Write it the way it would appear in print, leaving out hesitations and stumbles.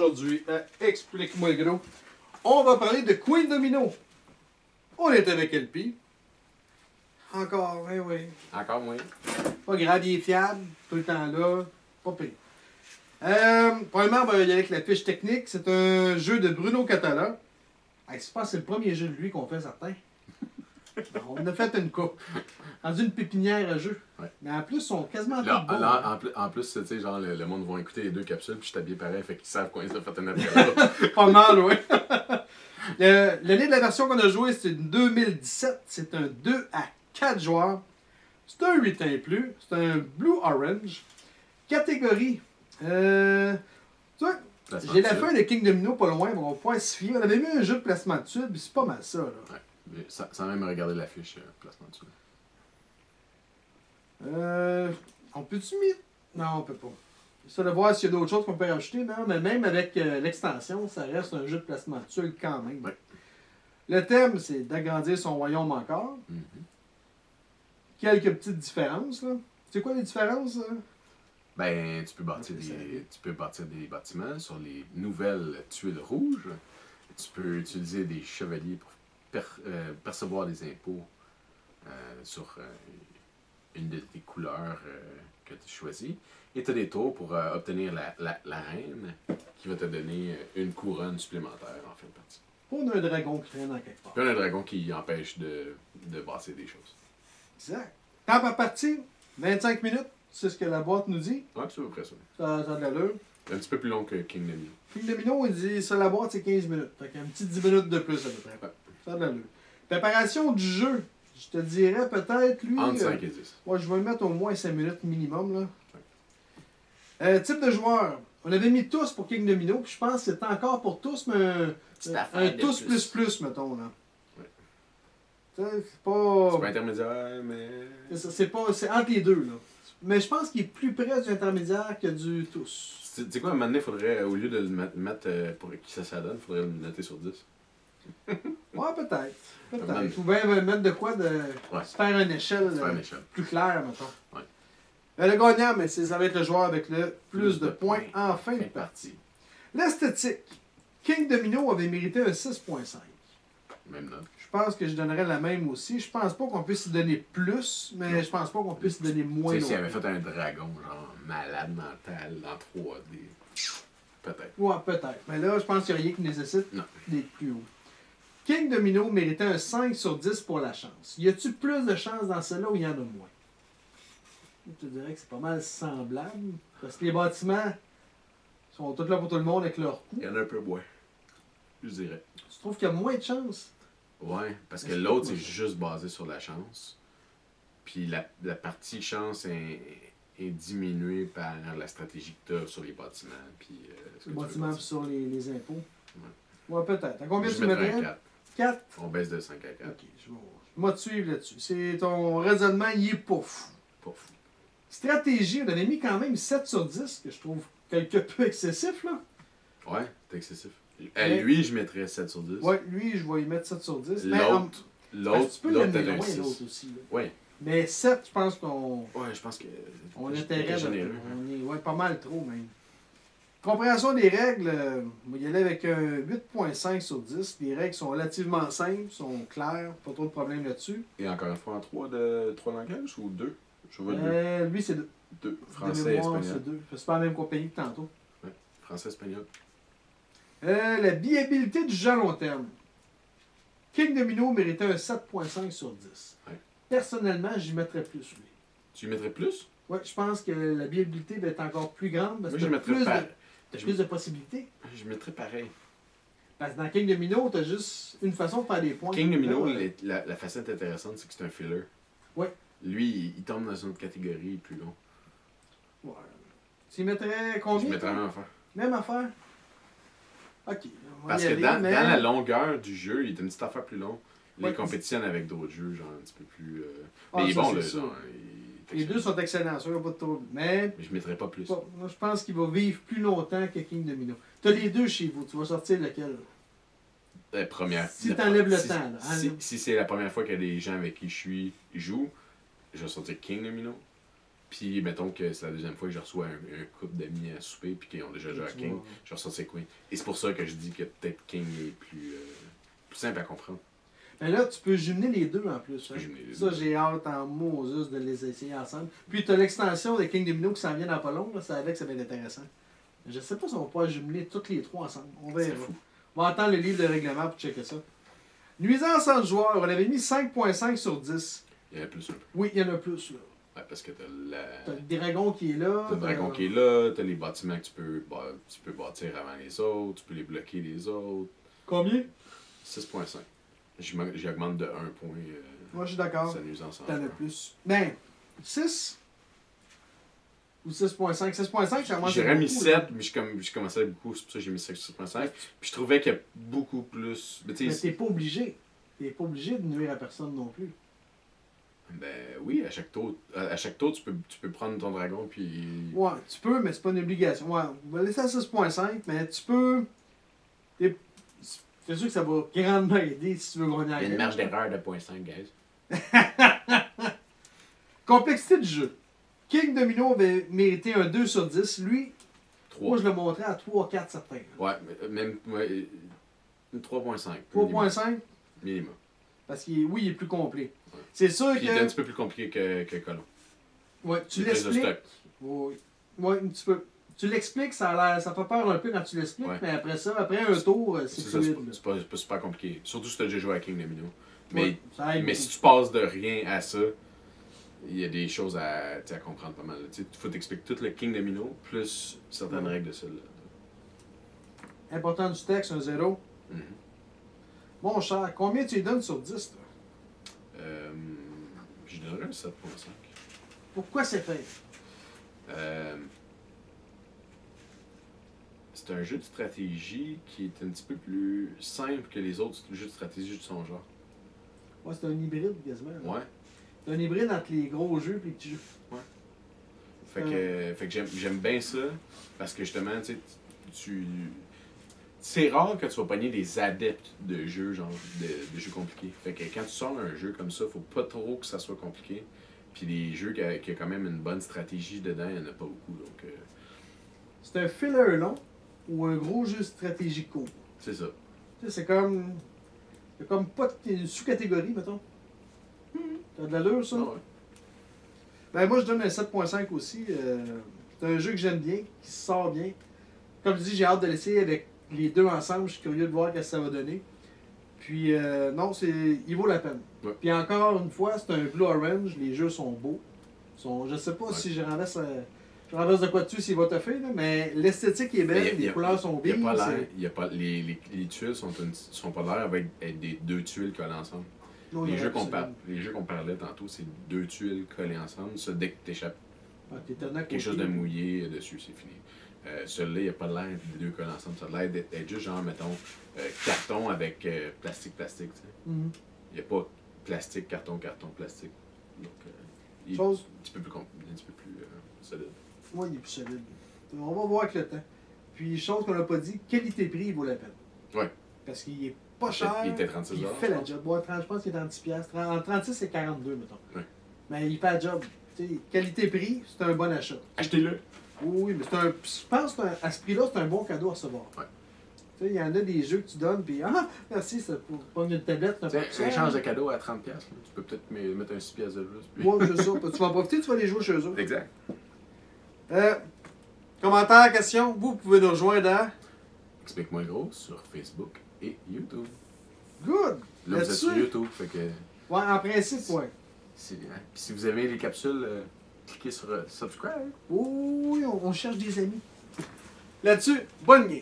Aujourd'hui, explique-moi gros, on va parler de Queen Domino. On est avec LP. Encore, oui, oui. Encore moins. Pas grave, il est fiable, tout le temps là, pas pire. Premièrement, on va y aller avec la fiche technique. C'est un jeu de Bruno Catala. Hey, je pense que c'est le premier jeu de lui qu'on fait, certain. On a fait une coupe. Rendu une pépinière à jeu. Ouais. Mais en plus, ils sont quasiment Là, tous bons. en plus, tu sais, genre, le monde va écouter les deux capsules, puis je suis habillé pareil, fait qu'ils savent quand ils ont fait une autre. Pas mal, oui. L'année de la version qu'on a jouée, c'est une 2017. C'est un 2 à 4 joueurs. C'est un 8 ans et plus. C'est un Blue-Orange. Catégorie. Tu vois, j'ai la fin de King Domino pas loin, mais on va pouvoir s'y fier. On avait mis un jeu de placement de tube, c'est pas mal ça. Là. Ouais. Mais sans même regarder l'affiche, placement dessus. On peut-tu mettre. Non, on peut pas. Ça de voir s'il y a d'autres choses qu'on peut rajouter, non, mais même avec l'extension, ça reste un jeu de placement de tulle quand même. Ouais. Le thème, c'est d'agrandir son royaume encore. Quelques petites différences, là. C'est quoi les différences? Ben, tu peux bâtir des bâtiments sur les nouvelles tuiles rouges. Tu peux utiliser des chevaliers pour percevoir des impôts sur une des couleurs que tu choisis. Et tu as des tours pour obtenir la reine qui va te donner une couronne supplémentaire en fin de partie. On a un dragon qui traîne en quelque part. Puis on a un dragon qui empêche de bâtir des choses. Exact. Temps par partie, 25 minutes, c'est ce que la boîte nous dit. Ouais, c'est à peu près ça. Ça a de l'allure. Un petit peu plus long que King Domino. King Domino, il dit sur la boîte, c'est 15 minutes. Fait qu'un petit 10 minutes de plus à peu près. Ouais. Ça a de l'allure. Préparation du jeu, je te dirais peut-être, lui. Entre 5 et 10. Ouais, je vais mettre au moins 5 minutes minimum. Là. Type de joueur. On avait mis tous pour King Domino, puis je pense que c'est encore pour tous, mais un tous plus, mettons. Là. Ouais. C'est pas. C'est pas intermédiaire, mais. C'est entre les deux. Là. Mais je pense qu'il est plus près du intermédiaire que du tous. Tu sais quoi, maintenant, il faudrait, au lieu de le mettre pour qui ça donne, il faudrait le noter sur 10. Ouais, peut-être. Peut-être. Ou bien mettre de quoi de. Ouais. Se faire une échelle, Faire une échelle. plus claire, mettons. Ouais. Le gagnant, mais ça va être le joueur avec le plus de points en fin de partie. L'esthétique. King Domino avait mérité un 6.5. Même note. Je pense que je donnerais la même aussi. Je pense pas qu'on puisse y donner plus, mais je pense pas qu'on puisse y donner moins. Tu sais, s'il avait fait un dragon, genre malade mental, en 3D. Peut-être. Ouais, peut-être. Mais là, je pense qu'il n'y a rien qui nécessite Non. d'être plus haut. King Domino méritait un 5 sur 10 pour la chance. Y a-tu plus de chance dans celle-là ou il y en a moins? Je te dirais que c'est pas mal semblable. Parce que les bâtiments sont tous là pour tout le monde avec leur coût. Il y en a un peu moins. Je dirais. Tu trouves qu'il y a moins de chance? Ouais, parce que l'autre, c'est juste basé sur la chance. Puis la partie chance est diminuée par la stratégie que tu as sur les bâtiments. Puis, Les bâtiments sur les impôts? Ouais. Ouais, peut-être. À combien Je tu mettrais mettrais? un 4. 4? On baisse de 5 à 4. Ok, je vais te suivre là-dessus. C'est ton raisonnement, il est pas fou. Pas fou. Stratégie, on avait mis quand même 7 sur 10, que je trouve quelque peu excessif, là. Ouais, c'est excessif. Mais- Lui, je mettrais 7 sur 10. Ouais, lui, je vais y mettre 7 sur 10. Mais L'autre, tu peux l'autre, l'amener t'as un loin, 6. l'autre aussi. Là. Ouais. Mais 7, je pense qu'on Ouais, je pense que. on j'étais intérêt. généreux. On est pas mal trop, même. Compréhension des règles, on va y aller avec un 8.5 sur 10. Les règles sont relativement simples, sont claires, pas trop de problèmes là-dessus. Et encore une fois, en 3 langages ou 2? Je vois le Lui, c'est 2. 2. De Français, mémoire, espagnol. c'est 2. C'est pas la même compagnie que tantôt. Ouais. Français, espagnol. La viabilité du jeu à long terme. King Domino méritait un 7.5 sur 10. Ouais. Personnellement, j'y mettrais plus, lui. Tu y mettrais plus? Ouais, je pense que la viabilité va être encore plus grande parce Moi, que je t'as mettrais plus, pas. t'as plus de possibilités. Je mettrais pareil. Parce que dans King Domino, t'as juste une façon de faire des points. King Domino, Là, la facette intéressante, c'est que c'est un filler. Ouais. Lui, il tombe dans une autre catégorie plus long. ouais. Tu y mettrais combien? Je mettrais toi? la même affaire. Même affaire? Ok. On va Parce y que aller, dans mais- la longueur du jeu, il est une petite affaire plus longue. Il Ouais. compétitionne avec d'autres jeux, genre un petit peu plus. Ah, Mais il est ça, bon, c'est là. sûr. Genre, Les deux sont excellents, ça, y a pas de trouble. Mais Mais je mettrais pas plus. bon, moi, je pense qu'il va vivre plus longtemps que King Domino. T'as les deux chez vous, tu vas sortir lequel? Première. Si t'enlèves le si- temps, là, Si, enlève. si c'est la première fois qu'il y a des gens avec qui je joue, je vais sortir King Domino. Puis, mettons que c'est la deuxième fois que je reçois un couple d'amis à souper, puis qu'ils ont déjà joué à King, je ressors c'est Queen. Et c'est pour ça que je dis que peut-être King est plus simple à comprendre. Mais là, tu peux jumeler les deux en plus. Hein? Ça, deux. j'ai hâte en Moses de les essayer ensemble. Puis, tu as l'extension de King Domino qui s'en vient dans pas long. Là, c'est avec, ça va être intéressant. Je sais pas si on va pouvoir jumeler toutes les trois ensemble. On verra. On va attendre le livre de règlement pour checker ça. Nuisance entre joueurs, on avait mis 5.5 sur 10. Il y en a plus un peu. Oui, il y en a plus. Là. Ouais, parce que t'as le dragon qui est là. T'as le dragon qui est là, t'as les bâtiments que tu peux bâtir avant les autres, tu peux les bloquer les autres. Combien? 6.5. J'augmente de 1 point. Moi, je suis d'accord. Sa nuisance en T'en as plus. Ben, 6 ou 6.5. 6.5, ça commence. J'aurais mis 7, mais je commençais beaucoup, c'est pour ça que j'ai mis 6.5. Puis je trouvais qu'il y a beaucoup plus. Mais t'es pas obligé. T'es pas obligé de nuire à personne non plus. Ben oui, à chaque tour, tu peux prendre ton dragon puis. Ouais, tu peux, mais c'est pas une obligation. Ouais, on va laisser à 6.5, mais tu peux. C'est sûr que ça va grandement aider si tu veux gagner. Il y a une marge d'erreur de 0.5, guys. Complexité du jeu. King Domino avait mérité un 2 sur 10. Lui, 3. moi je le montrais à 3, 4 certains. Ouais, même 3.5. 3.5 minimum. Parce qu'il oui, il est plus complet. Ouais. C'est sûr puis que. il est un petit peu plus compliqué que Colon. Ouais, tu l'expliques. Oui, ouais, un petit peu. Tu l'expliques, ça fait peur un peu quand tu l'expliques, mais après ça, après un tour, c'est fluide. C'est pas super compliqué. Surtout si tu as déjà joué à King Domino. Mais, mais si tu passes de rien à ça, il y a des choses à comprendre pas mal. Il faut t'expliquer tout le King Domino, plus certaines règles de ça. Important du texte, un 0. Mon cher, combien tu lui donnes sur 10? Je donnerais un 7.5. Pourquoi c'est fait? C'est un jeu de stratégie qui est un petit peu plus simple que les autres jeux de stratégie de son genre. Ouais, c'est un hybride quasiment. Là. Ouais. C'est un hybride entre les gros jeux et les petits jeux. Ouais. Fait que j'aime bien ça parce que justement, tu c'est rare que tu vas pogner des adeptes de jeux, genre de jeux compliqués. Fait que quand tu sors un jeu comme ça, faut pas trop que ça soit compliqué. Puis les jeux qui a quand même une bonne stratégie dedans, il n'y en a pas beaucoup. Donc, c'est un filler long ou un gros jeu stratégique court. C'est ça. C'est comme. C'est comme pas une sous-catégorie, mettons. T'as de l'allure, ça? Ah ouais. Ben, moi, je donne un 7.5 aussi. C'est un jeu que j'aime bien, qui sort bien. Comme je dis, j'ai hâte de l'essayer avec les deux ensemble. Je suis curieux de voir ce que ça va donner. Puis, non, il vaut la peine. Ouais. Puis, encore une fois, c'est un Blue Orange. Les jeux sont beaux. Je sais pas si je renverse de quoi dessus s'il va te faire, mais l'esthétique est belle, les couleurs sont vives. Les tuiles sont pas l'air avec être des deux tuiles collées ensemble. Non, les jeux qu'on parlait tantôt, c'est deux tuiles collées ensemble. Ça, dès que tu échappes quelque chose de mouillé dessus, c'est fini. Celui-là, il n'y a pas l'air des deux collées ensemble. Ça a l'air d'être juste genre, mettons, carton avec plastique. Il n'y a pas plastique, carton, plastique. Donc, il est un petit peu plus solide. Oui, il est plus solide. On va voir avec le temps. Puis, chose qu'on n'a pas dit, qualité-prix, il vaut la peine. Oui. Parce qu'il est pas cher. Il était 36$. Il fait la job. Bon, je pense qu'il est en 10$. Entre 36 et 42, mettons. Oui. Mais il fait la job. Qualité-prix, c'est un bon achat. Achetez-le. Oui, mais je pense qu'à ce prix-là, c'est un bon cadeau à recevoir. Oui. Il y en a des jeux que tu donnes, puis merci, ça pour prendre une tablette. C'est un échange de cadeau à 30$. Tu peux peut-être mettre un 6$ de plus. Oui, c'est ça. Tu vas en profiter, tu vas les jouer chez eux. Exact. Commentaires, questions, vous pouvez nous rejoindre à Explique-moi gros sur Facebook et YouTube. Good! Là, vous êtes sur YouTube, fait que. Ouais, en principe, ouais. Si vous aimez les capsules, cliquez sur subscribe. Oui, on cherche des amis. Là-dessus, bonne game!